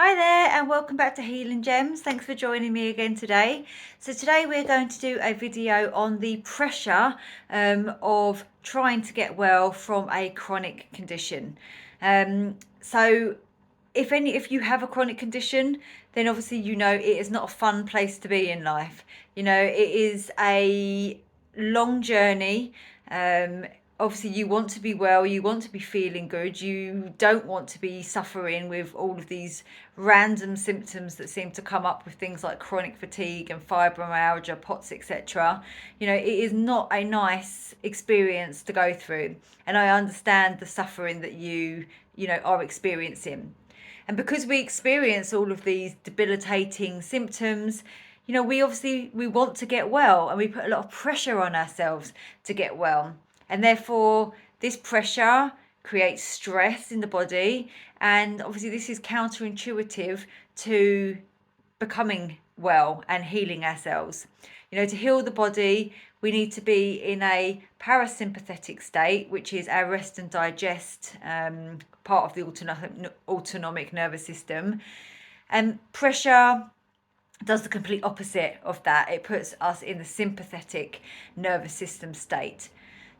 Hi there and welcome back to Healing Gems. Thanks for joining me again today. So today we're going to do a video on the pressure of trying to get well from a chronic condition. So if you have a chronic condition, then obviously it is not a fun place to be in life. It is a long journey. Obviously you want to be well, you want to be feeling good, you don't want to be suffering with all of these random symptoms that seem to come up with things like chronic fatigue and fibromyalgia, POTS, etc. It is not a nice experience to go through, and I understand the suffering that you are experiencing. And because we experience all of these debilitating symptoms, we want to get well, and we put a lot of pressure on ourselves to get well. And therefore, this pressure creates stress in the body. And obviously, this is counterintuitive to becoming well and healing ourselves. To heal the body, we need to be in a parasympathetic state, which is our rest and digest part of the autonomic nervous system. And pressure does the complete opposite of that. It puts us in the sympathetic nervous system state.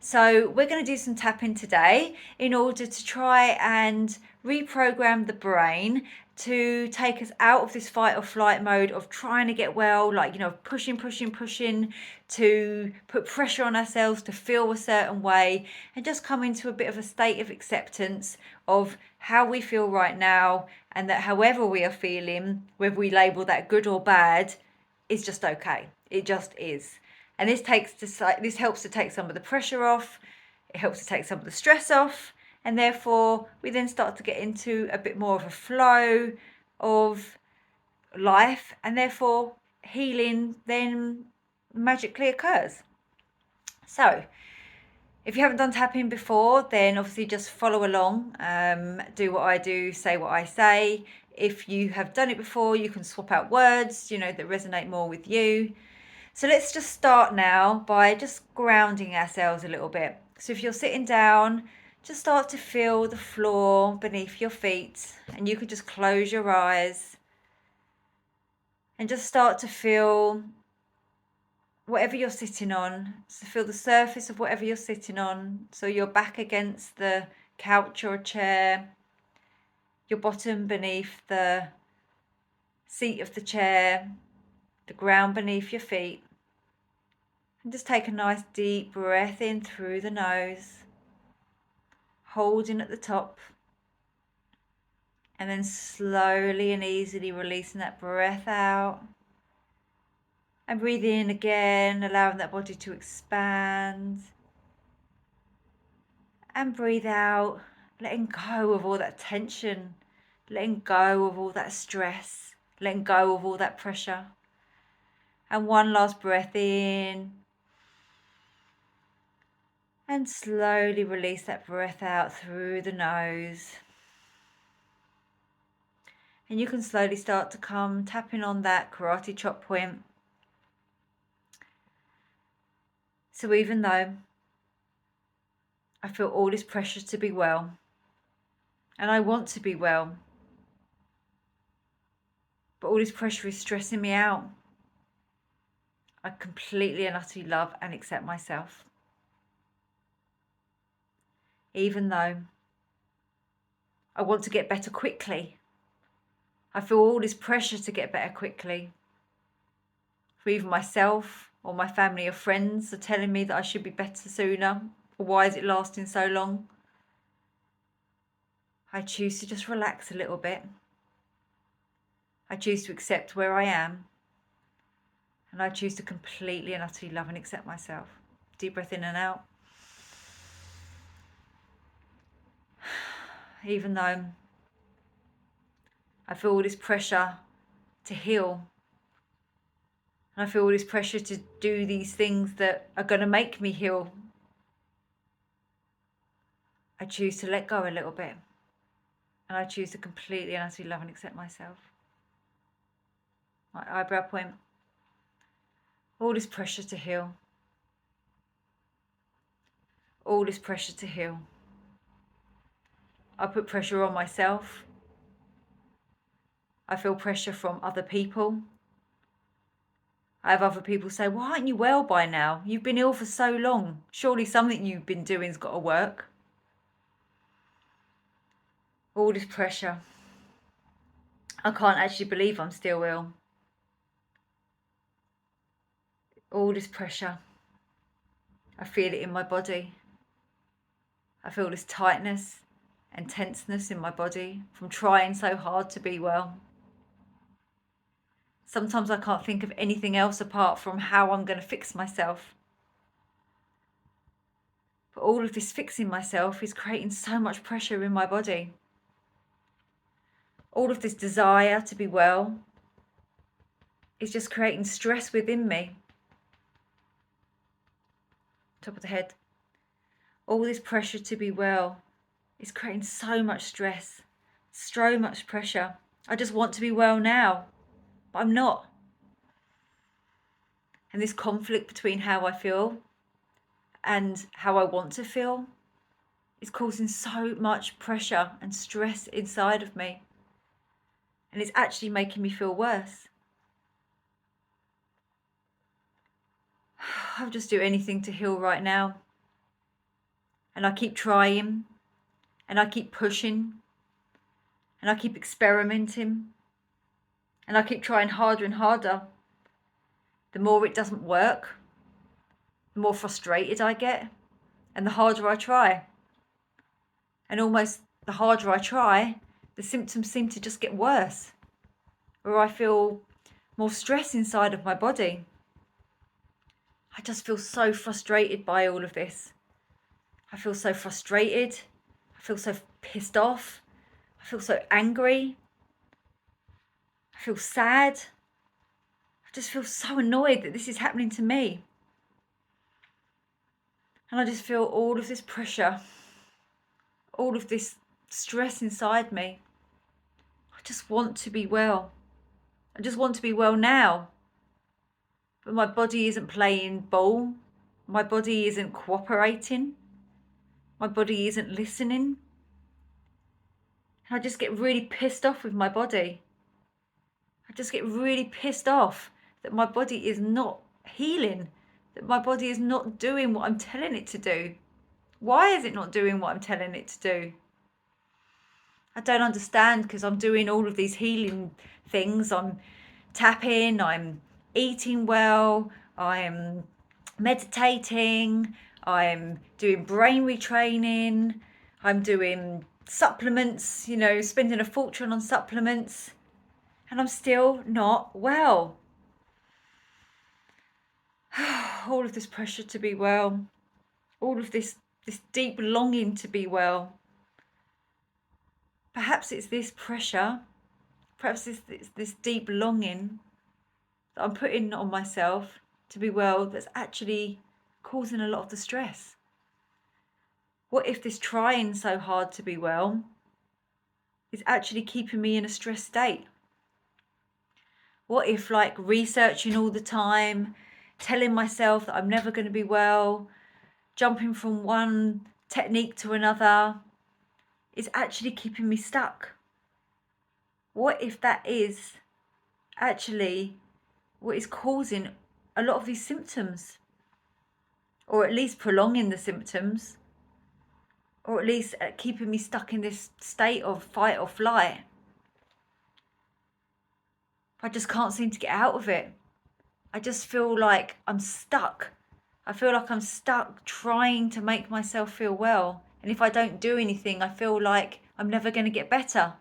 So we're going to do some tapping today in order to try and reprogram the brain to take us out of this fight or flight mode of trying to get well, pushing, to put pressure on ourselves to feel a certain way, and just come into a bit of a state of acceptance of how we feel right now, and that however we are feeling, whether we label that good or bad, is just okay. It just is. And this helps to take some of the pressure off. It helps to take some of the stress off. And therefore, we then start to get into a bit more of a flow of life. And therefore, healing then magically occurs. So, if you haven't done tapping before, then obviously just follow along. Do what I do, say what I say. If you have done it before, you can swap out words, that resonate more with you. So let's just start now by just grounding ourselves a little bit. So if you're sitting down, just start to feel the floor beneath your feet, and you can just close your eyes and just start to feel whatever you're sitting on. So feel the surface of whatever you're sitting on. So your back against the couch or chair, your bottom beneath the seat of the chair, the ground beneath your feet. And just take a nice deep breath in through the nose, holding at the top, and then slowly and easily releasing that breath out. And breathe in again, allowing that body to expand. And breathe out, letting go of all that tension, letting go of all that stress, letting go of all that pressure. And one last breath in. And slowly release that breath out through the nose. And you can slowly start to come tapping on that karate chop point. So even though I feel all this pressure to be well, and I want to be well, but all this pressure is stressing me out, I completely and utterly love and accept myself. Even though I want to get better quickly, I feel all this pressure to get better quickly. For either myself or my family or friends are telling me that I should be better sooner, or why is it lasting so long? I choose to just relax a little bit. I choose to accept where I am. And I choose to completely and utterly love and accept myself. Deep breath in and out. Even though I feel all this pressure to heal, and I feel all this pressure to do these things that are going to make me heal, I choose to let go a little bit. And I choose to completely and utterly love and accept myself. My eyebrow point. All this pressure to heal. All this pressure to heal. I put pressure on myself. I feel pressure from other people. I have other people say, why aren't you well by now? You've been ill for so long. Surely something you've been doing's got to work. All this pressure. I can't actually believe I'm still ill. All this pressure. I feel it in my body. I feel this tightness and tenseness in my body from trying so hard to be well. Sometimes I can't think of anything else apart from how I'm going to fix myself. But all of this fixing myself is creating so much pressure in my body. All of this desire to be well is just creating stress within me. Top of the head. All this pressure to be well is creating so much stress, so much pressure. I just want to be well now, but I'm not. And this conflict between how I feel and how I want to feel is causing so much pressure and stress inside of me. And it's actually making me feel worse. I'll just do anything to heal right now. And I keep trying, and I keep pushing, and I keep experimenting, and I keep trying harder and harder. The more it doesn't work, the more frustrated I get, and the harder I try. And almost the harder I try, the symptoms seem to just get worse, or I feel more stress inside of my body. I just feel so frustrated by all of this. I feel so frustrated. I feel so pissed off. I feel so angry. I feel sad. I just feel so annoyed that this is happening to me. And I just feel all of this pressure, all of this stress inside me. I just want to be well. I just want to be well now. But my body isn't playing ball. My body isn't cooperating. My body isn't listening. And I just get really pissed off with my body. I just get really pissed off that my body is not healing, that my body is not doing what I'm telling it to do. Why is it not doing what I'm telling it to do? I don't understand, because I'm doing all of these healing things. I'm tapping, I'm eating well, I'm meditating, I'm doing brain retraining, I'm doing supplements, spending a fortune on supplements, and I'm still not well. All of this pressure to be well, all of this deep longing to be well. Perhaps it's this pressure, perhaps it's this deep longing that I'm putting on myself to be well that's actually causing a lot of the stress. What if this trying so hard to be well is actually keeping me in a stressed state? What if researching all the time, telling myself that I'm never going to be well, jumping from one technique to another, is actually keeping me stuck? What if that is actually what is causing a lot of these symptoms? Or at least prolonging the symptoms? Or at least keeping me stuck in this state of fight or flight? I just can't seem to get out of it. I just feel like I'm stuck. I feel like I'm stuck trying to make myself feel well. And if I don't do anything, I feel like I'm never going to get better.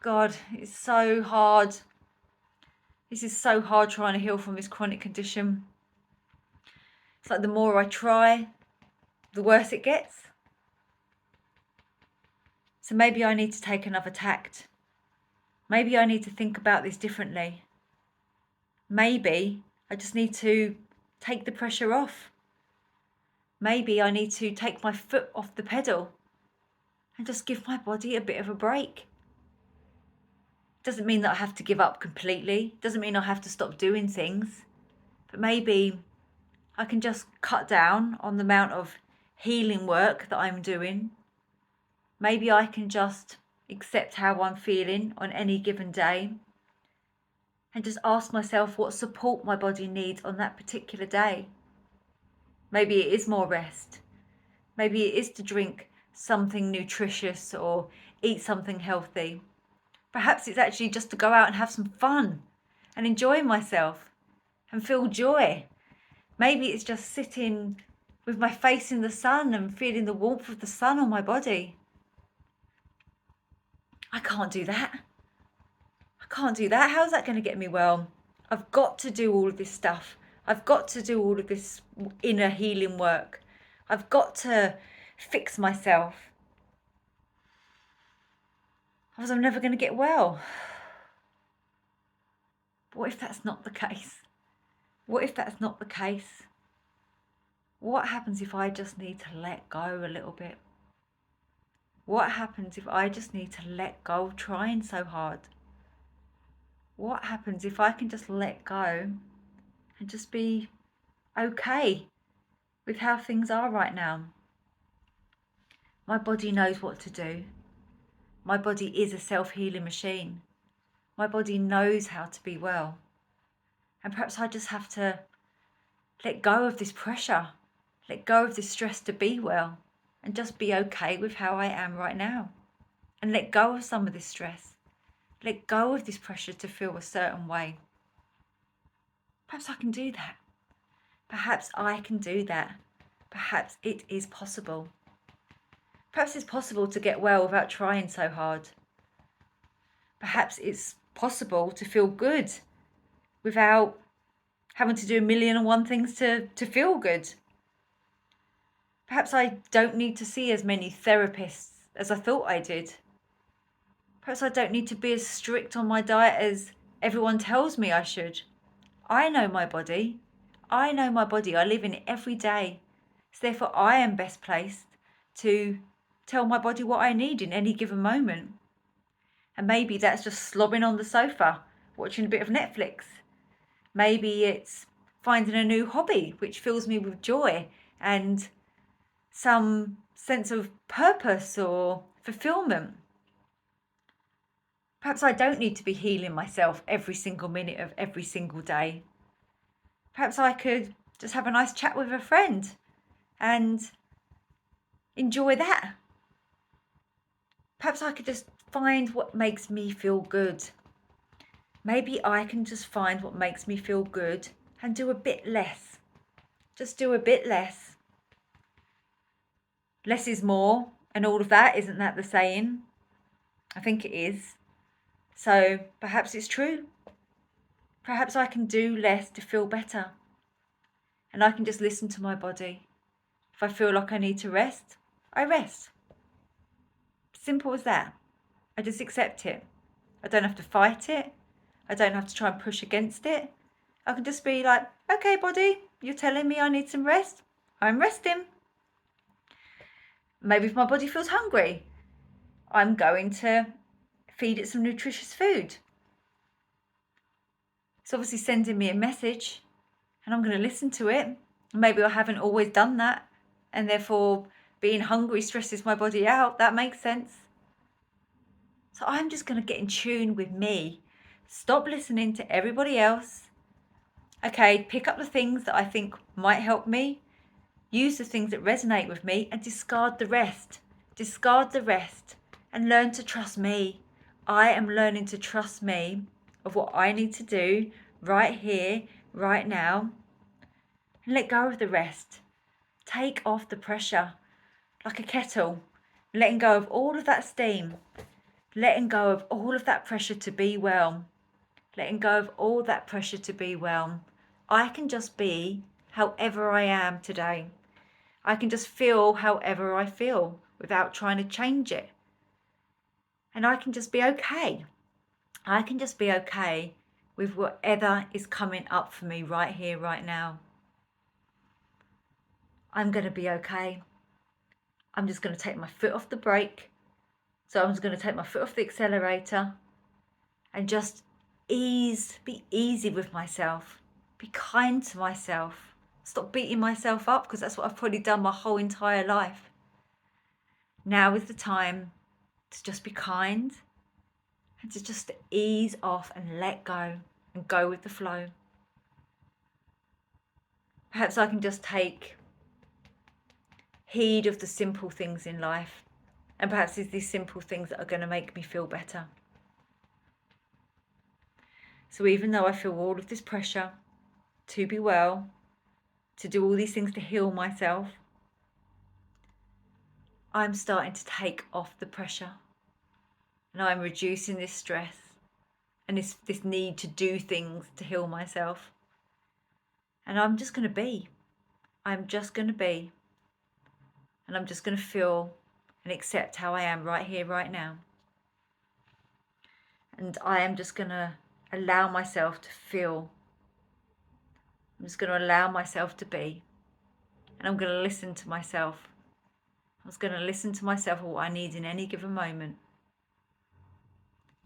God, it's so hard. This is so hard trying to heal from this chronic condition. It's like the more I try, the worse it gets. So maybe I need to take another tact. Maybe I need to think about this differently. Maybe I just need to take the pressure off. Maybe I need to take my foot off the pedal and just give my body a bit of a break. Doesn't mean that I have to give up completely. Doesn't mean I have to stop doing things. But maybe I can just cut down on the amount of healing work that I'm doing. Maybe I can just accept how I'm feeling on any given day, and just ask myself what support my body needs on that particular day. Maybe it is more rest. Maybe it is to drink something nutritious or eat something healthy. Perhaps it's actually just to go out and have some fun and enjoy myself and feel joy. Maybe it's just sitting with my face in the sun and feeling the warmth of the sun on my body. I can't do that. I can't do that. How's that going to get me well? I've got to do all of this stuff. I've got to do all of this inner healing work. I've got to fix myself. Otherwise, I'm never going to get well. But what if that's not the case? What if that's not the case? What happens if I just need to let go a little bit? What happens if I just need to let go of trying so hard? What happens if I can just let go and just be okay with how things are right now? My body knows what to do. My body is a self-healing machine. My body knows how to be well. And perhaps I just have to let go of this pressure, let go of this stress to be well, and just be okay with how I am right now. And let go of some of this stress. Let go of this pressure to feel a certain way. Perhaps I can do that. Perhaps I can do that. Perhaps it is possible. Perhaps it's possible to get well without trying so hard. Perhaps it's possible to feel good without having to do 1,000,001 things to feel good. Perhaps I don't need to see as many therapists as I thought I did. Perhaps I don't need to be as strict on my diet as everyone tells me I should. I know my body. I know my body. I live in it every day. So therefore I am best placed to tell my body what I need in any given moment. And maybe that's just slobbing on the sofa, watching a bit of Netflix. Maybe it's finding a new hobby which fills me with joy and some sense of purpose or fulfillment. Perhaps I don't need to be healing myself every single minute of every single day. Perhaps I could just have a nice chat with a friend and enjoy that. Perhaps I could just find what makes me feel good. Maybe I can just find what makes me feel good and do a bit less. Just do a bit less. Less is more, and all of that, isn't that the saying? I think it is. So perhaps it's true. Perhaps I can do less to feel better. And I can just listen to my body. If I feel like I need to rest, I rest. Simple as that. I just accept it. I don't have to fight it. I don't have to try and push against it. I can just be like, okay, body, you're telling me I need some rest. I'm resting. Maybe if my body feels hungry, I'm going to feed it some nutritious food. It's obviously sending me a message and I'm going to listen to it. Maybe I haven't always done that and therefore being hungry stresses my body out. That makes sense. So I'm just going to get in tune with me. Stop listening to everybody else. Okay, pick up the things that I think might help me. Use the things that resonate with me and discard the rest. Discard the rest and learn to trust me. I am learning to trust me of what I need to do right here, right now. And let go of the rest. Take off the pressure like a kettle. Letting go of all of that steam. Letting go of all of that pressure to be well. Letting go of all that pressure to be well. I can just be however I am today. I can just feel however I feel without trying to change it. And I can just be okay. I can just be okay with whatever is coming up for me right here, right now. I'm going to be okay. I'm just going to take my foot off the brake. So I'm just going to take my foot off the accelerator and just be easy with myself. Be kind to myself. Stop beating myself up because that's what I've probably done my whole entire life. Now is the time to just be kind and to just ease off and let go and go with the flow. Perhaps I can just take heed of the simple things in life, and perhaps it's these simple things that are going to make me feel better. So even though I feel all of this pressure to be well, to do all these things to heal myself, I'm starting to take off the pressure, and I'm reducing this stress and this need to do things to heal myself. And I'm just going to be. I'm just going to be. And I'm just going to feel and accept how I am right here, right now. And I am just going to allow myself to feel. I'm just going to allow myself to be. And I'm going to listen to myself. I was going to listen to myself what I need in any given moment.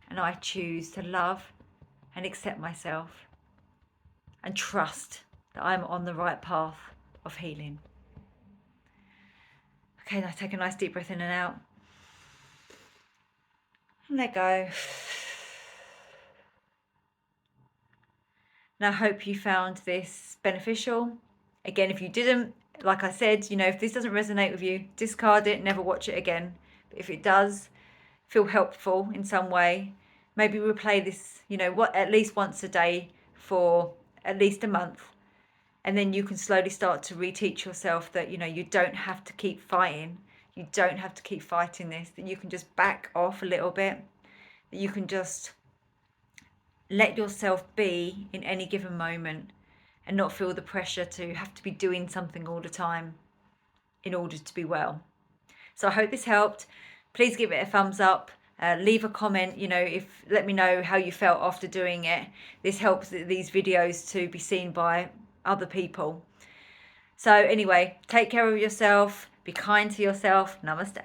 And I choose to love and accept myself and trust that I'm on the right path of healing. Okay, now take a nice deep breath in and out. And let go. Now, I hope you found this beneficial. Again, if you didn't, like I said, if this doesn't resonate with you, discard it, never watch it again. But if it does feel helpful in some way, maybe replay this, at least once a day for at least a month. And then you can slowly start to reteach yourself that, you don't have to keep fighting. You don't have to keep fighting this, that you can just back off a little bit, that you can just let yourself be in any given moment and not feel the pressure to have to be doing something all the time in order to be well. So I hope this helped. Please give it a thumbs up. Leave a comment, let me know how you felt after doing it. This helps these videos to be seen by other people. So anyway, take care of yourself. Be kind to yourself. Namaste.